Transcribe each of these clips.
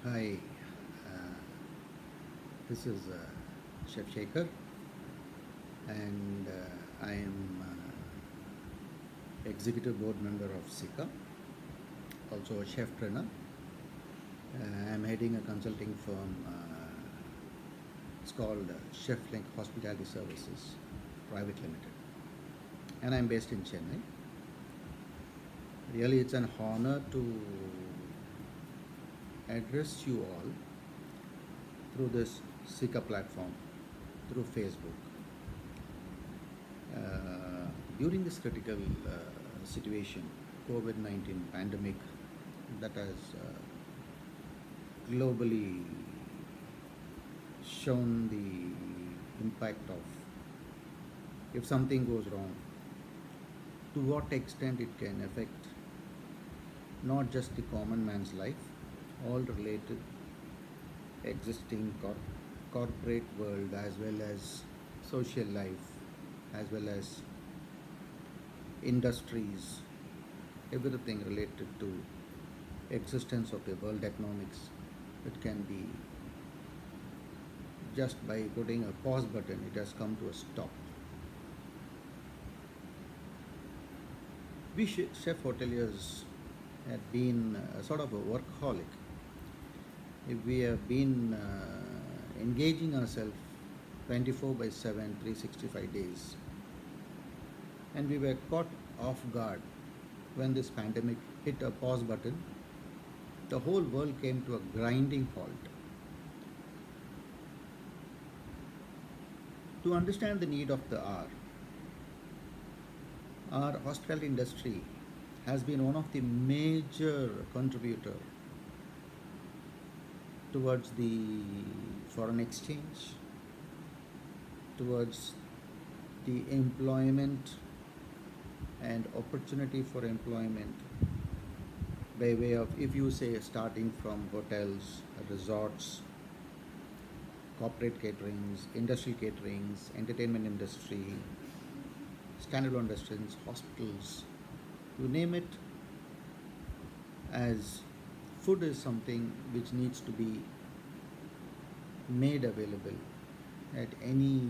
Hi, uh, this is Chef Shaker, and I am executive board member of SICA, also a chef trainer. I am heading a consulting firm. It's called Chef Link Hospitality Services Private Limited, and I'm based in Chennai. Really, it's an honor to address you all through this SICA platform, through Facebook. During this critical situation, COVID-19 pandemic that has globally shown the impact of if something goes wrong, to what extent it can affect not just the common man's life, all related existing corporate world as well as social life, as well as industries, everything related to existence of the world economics. It can be just by putting a pause button, it has come to a stop. We chef hoteliers have been sort of a workaholic. If we have been engaging ourselves 24 by 7, 365 days, and we were caught off guard when this pandemic hit a pause button, the whole world came to a grinding halt. To understand the need of the hour, our hospitality industry has been one of the major contributor towards the foreign exchange, towards the employment and opportunity for employment by way of, if you say, starting from hotels, resorts, corporate caterings, industrial caterings, entertainment industry, standalone restaurants, hospitals, you name it, as food is something which needs to be made available at any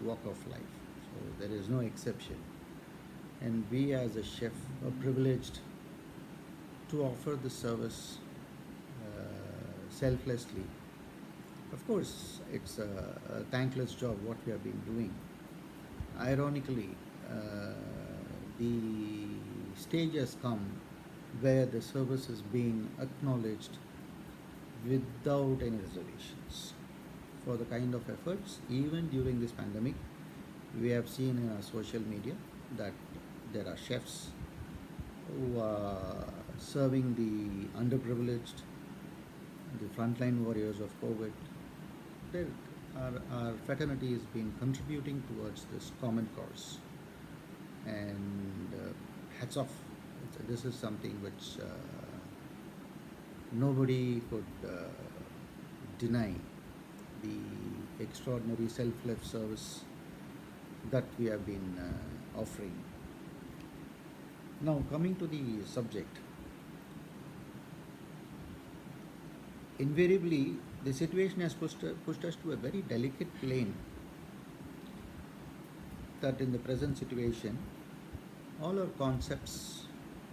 walk of life. So there is no exception. And we as a chef are privileged to offer the service selflessly. Of course, it's a thankless job what we have been doing. Ironically, the stage has come where the service is being acknowledged without any reservations for the kind of efforts. Even during this pandemic, we have seen in our social media that there are chefs who are serving the underprivileged, the frontline warriors of COVID. There, our fraternity has been contributing towards this common cause, and hats off. This is something which nobody could deny, the extraordinary self-led service that we have been offering. Now, coming to the subject, invariably the situation has pushed us to a very delicate plane, that in the present situation all our concepts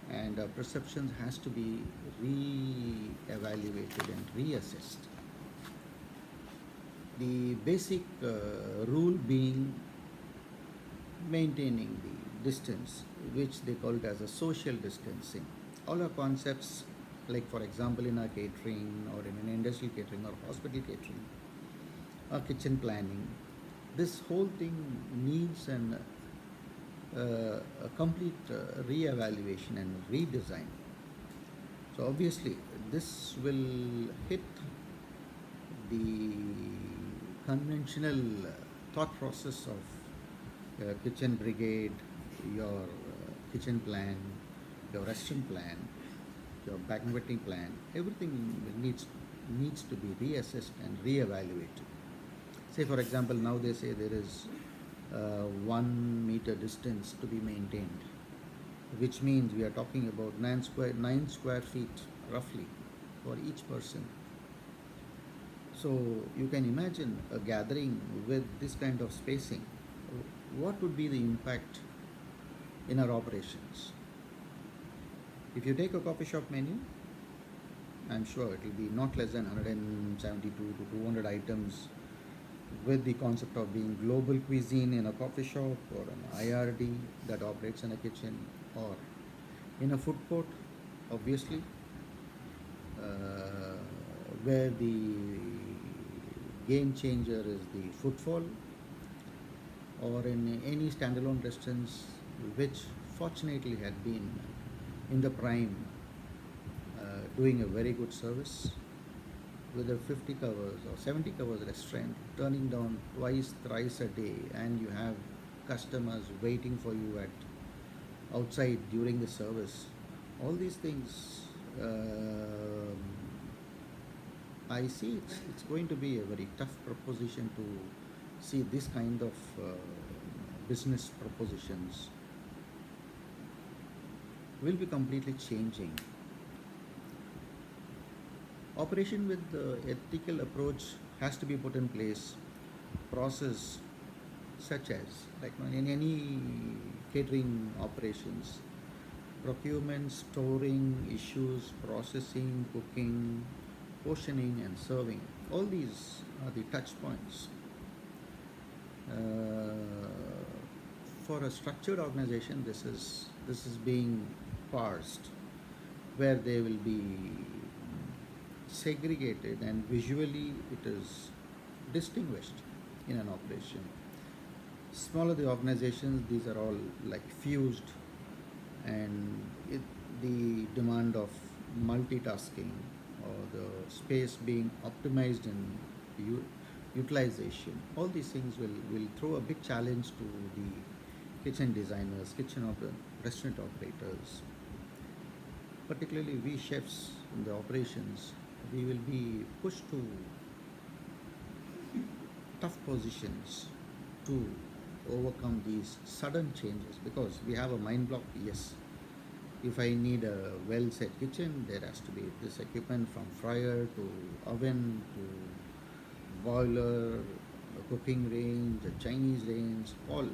and our perceptions has to be re-evaluated and reassessed. The basic rule being maintaining the distance, which they call it as a social distancing. All our concepts, like for example in our catering or in an industrial catering or hospital catering, our kitchen planning, this whole thing needs a complete re-evaluation and redesign. So obviously, this will hit the conventional thought process of kitchen brigade, your kitchen plan, your restaurant plan, your banqueting plan. Everything needs to be reassessed and re-evaluated. Say for example, now they say there is 1 meter distance to be maintained, which means we are talking about 9 square feet roughly. for each person. So you can imagine a gathering with this kind of spacing. What would be the impact in our operations? If you take a coffee shop menu, I'm sure it will be not less than 172 to 200 items, with the concept of being global cuisine in a coffee shop, or an IRD that operates in a kitchen, or in a food court, obviously, uh, where the game changer is the footfall, or in any standalone restaurants which fortunately had been in the prime, doing a very good service, with a 50 covers or 70 covers restaurant turning down twice, thrice a day, and you have customers waiting for you at outside during the service. All these things, I see it's going to be a very tough proposition to see this kind of business propositions will be completely changing. Operation with the ethical approach has to be put in place. Process such as, like in any catering operations, procurement, storing, issues, processing, cooking, portioning, and serving. All these are the touch points. Uh, for a structured organization, this is being parsed, where they will be segregated and visually it is distinguished in an operation. Smaller the organizations, these are all like fused, and the demand of multitasking or the space being optimized in utilization, all these things will throw a big challenge to the kitchen designers, restaurant operators, particularly we chefs in the operations. We will be pushed to tough positions to overcome these sudden changes, because we have a mind block. Yes, if I need a well set kitchen, there has to be this equipment, from fryer to oven to boiler, a cooking range, a Chinese range, all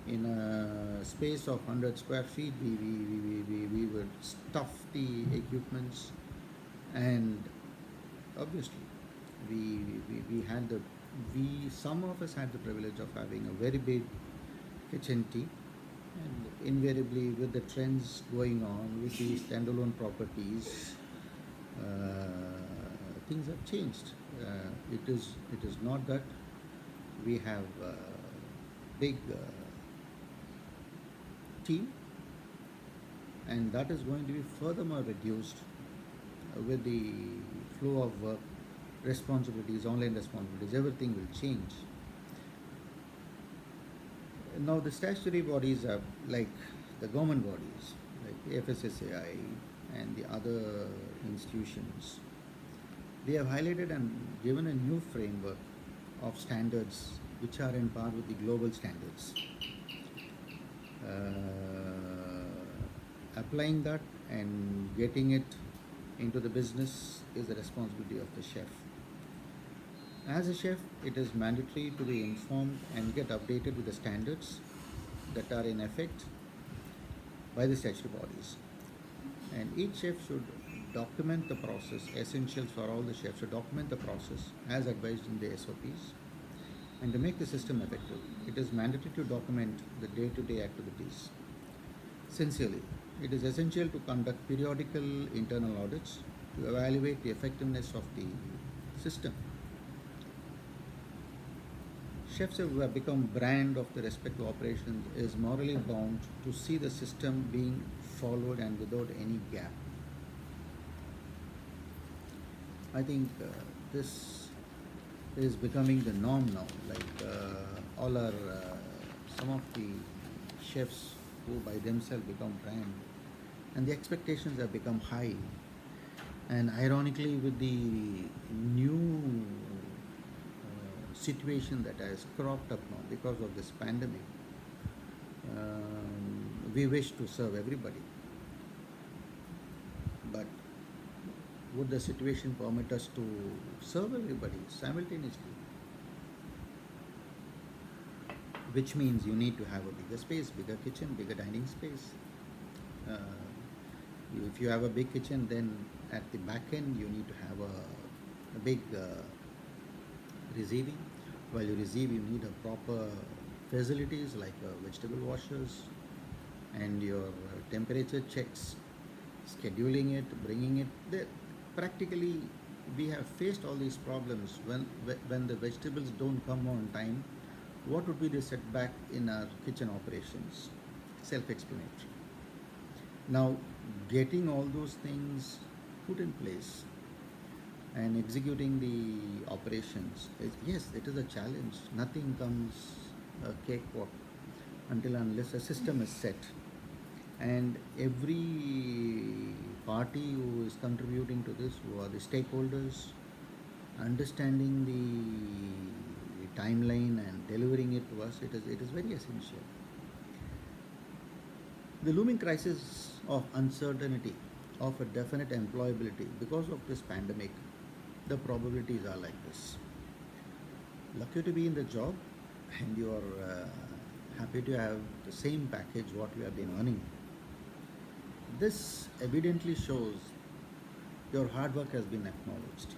in a space of 100 square feet. We would stuff the equipments, and obviously we had the we some of us had the privilege of having a very big kitchen team, and invariably with the trends going on with the standalone properties, things have changed. It is not that we have a big team, and that is going to be furthermore reduced with the flow of work, responsibilities, online responsibilities. Everything will change. Now the statutory bodies are like the government bodies, like FSSAI and the other institutions. They have highlighted and given a new framework of standards which are in par with the global standards. Applying that and getting it into the business is the responsibility of the chef. As a chef, it is mandatory to be informed and get updated with the standards that are in effect by the statutory bodies. And each chef should document the process. Essentials for all the chefs to document the process as advised in the SOPs. And to make the system effective, it is mandatory to document the day-to-day activities. Sincerely, it is essential to conduct periodical internal audits to evaluate the effectiveness of the system. Chefs who have become brand of the respective operations is morally bound to see the system being followed and without any gap. I think this is becoming the norm now. Like all our some of the chefs who by themselves become brand, and the expectations have become high. And ironically, with the new situation that has cropped up now because of this pandemic, we wish to serve everybody, but would the situation permit us to serve everybody simultaneously? Which means you need to have a bigger space, bigger kitchen, bigger dining space. Uh, if you have a big kitchen, then at the back end you need to have a big receiving. While you receive, you need a proper facilities like vegetable washers and your temperature checks, scheduling it, bringing it. Practically, we have faced all these problems when the vegetables don't come on time. What would be the setback in our kitchen operations? Self-explanatory. Now, getting all those things put in place and executing the operations is, yes, it is a challenge. Nothing comes cakewalk until unless a system is set, and every party who is contributing to this, who are the stakeholders, understanding the timeline and delivering it to us, it is very essential. The looming crisis of uncertainty of a definite employability because of this pandemic, the probabilities are like this. Lucky to be in the job, and you are happy to have the same package what you have been earning. This evidently shows your hard work has been acknowledged.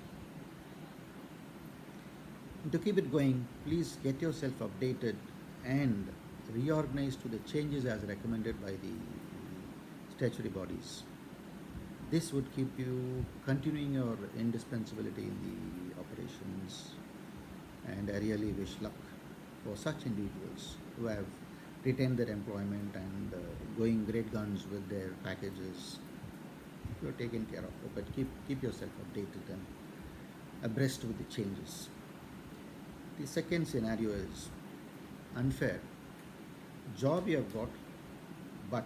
And to keep it going, please get yourself updated and reorganize to the changes as recommended by the statutory bodies. This would keep you continuing your indispensability in the operations, and I really wish luck for such individuals who have retained their employment and going great guns with their packages. You're taken care of, but keep yourself updated and abreast with the changes. The second scenario is unfair. Job you have got, but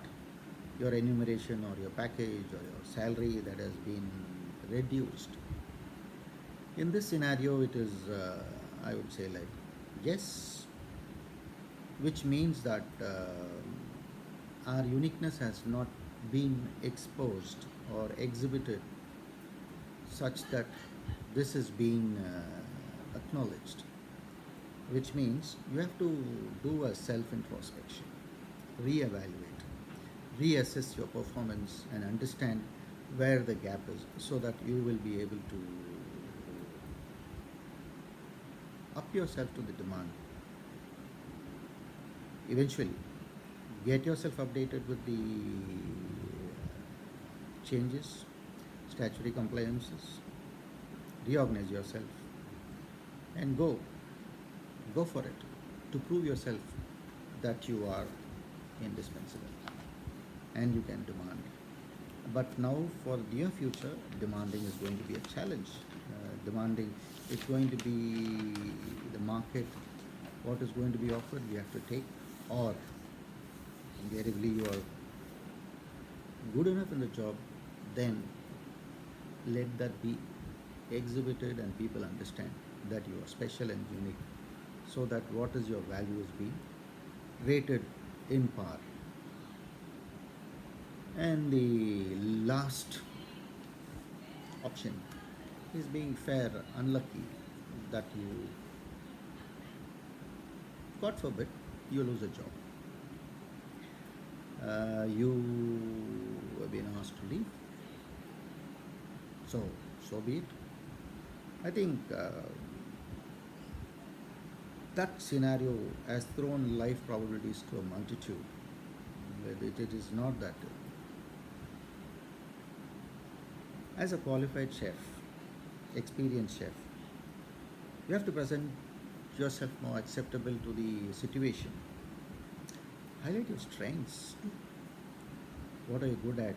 your enumeration or your package or your salary that has been reduced. In this scenario, it is, I would say, like, yes, which means that our uniqueness has not been exposed or exhibited such that this is being acknowledged, which means you have to do a self-introspection, re-evaluate, reassess your performance and understand where the gap is so that you will be able to up yourself to the demand. Eventually, get yourself updated with the changes, statutory compliances, reorganize yourself, and go for it to prove yourself that you are indispensable and you can demand. But now, for the near future, demanding is going to be a challenge. Demanding is going to be the market, what is going to be offered, we have to take, or invariably you are good enough in the job, then let that be exhibited and people understand that you are special and unique, so that what is your value is being rated in par. And the last option is being fair, unlucky, that you, God forbid, you lose a job. You have been asked to leave. So be it. I think that scenario has thrown life probabilities to a multitude. It is not that. As a qualified chef, experienced chef, you have to present yourself more acceptable to the situation. Highlight your strengths. What are you good at?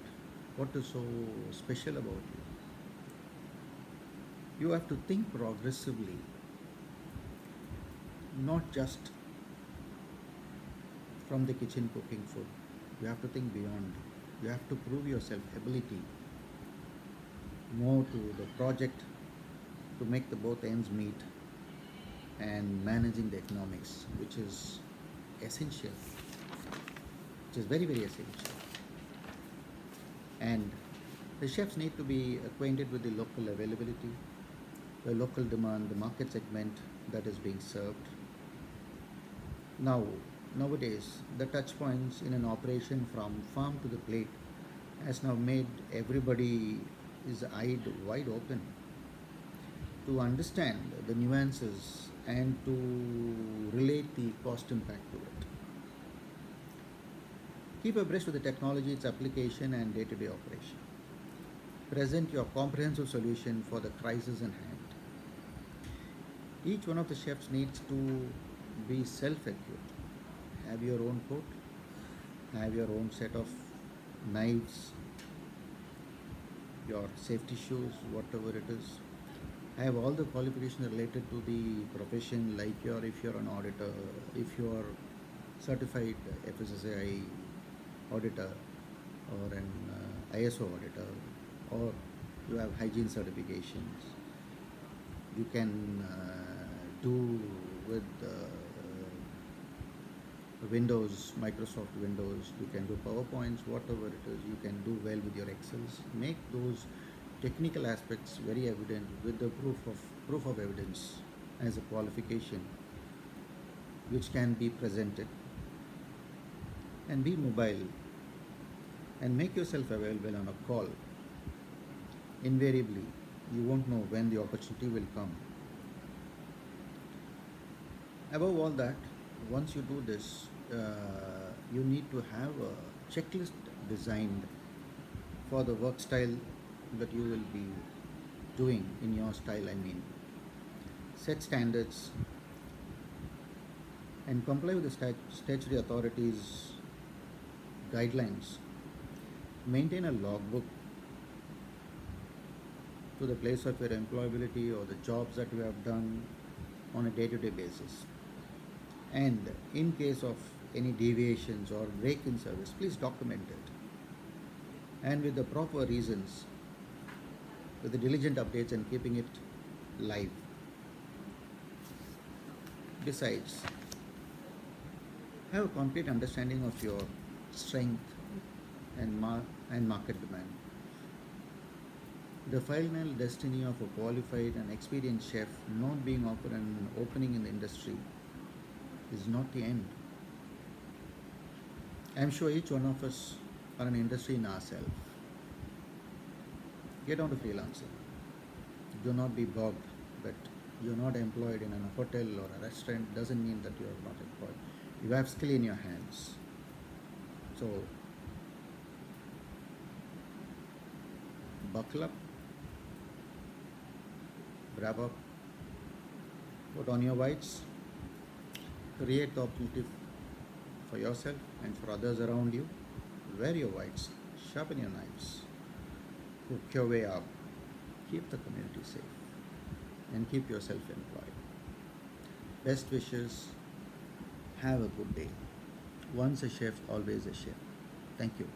What is so special about you? You have to think progressively, not just from the kitchen cooking food. You have to think beyond. You have to prove yourself ability more to the project to make the both ends meet and managing the economics, which is essential, which is very, very essential. And The chefs need to be acquainted with the local availability, the local demand, the market segment that is being served. Now, nowadays, the touch points in an operation from farm to the plate has now made everybody is eyed wide open to understand the nuances and to relate the cost impact to it. Keep abreast with the technology, its application, and day to day operation. Present your comprehensive solution for the crisis in hand. Each one of the chefs needs to be self equipped. Have your own coat, have your own set of knives, your safety shoes, whatever it is. Have all the qualifications related to the profession, like if you're an auditor, if you're certified FSSAI auditor or an ISO auditor, or you have hygiene certifications. You can do with Windows, Microsoft Windows, you can do PowerPoints, whatever it is, you can do well with your Excels. Make those technical aspects very evident with the proof of evidence as a qualification which can be presented, and be mobile and make yourself available on a call. Invariably, you won't know when the opportunity will come. Above all that, once you do this, you need to have a checklist designed for the work style that you will be doing in your style. I mean, set standards and comply with the statutory authorities' guidelines. Maintain a logbook to the place of your employability or the jobs that you have done on a day-to-day basis. And in case of any deviations or break in service, please document it. And with the proper reasons, with the diligent updates and keeping it live. Besides, have a complete understanding of your strength and market demand. The final destiny of a qualified and experienced chef not being offered an opening in the industry is not the end. I am sure each one of us are an industry in ourselves. Get on to freelancing. Do not be bogged that you're not employed in a hotel or a restaurant. Doesn't mean that you're not employed. You have skill in your hands. So buckle up, wrap up, put on your whites, create the opportunity for yourself and for others around you. Wear your whites, sharpen your knives, cook your way up, keep the community safe, and keep yourself employed. Best wishes. Have a good day. Once a chef, always a chef. Thank you.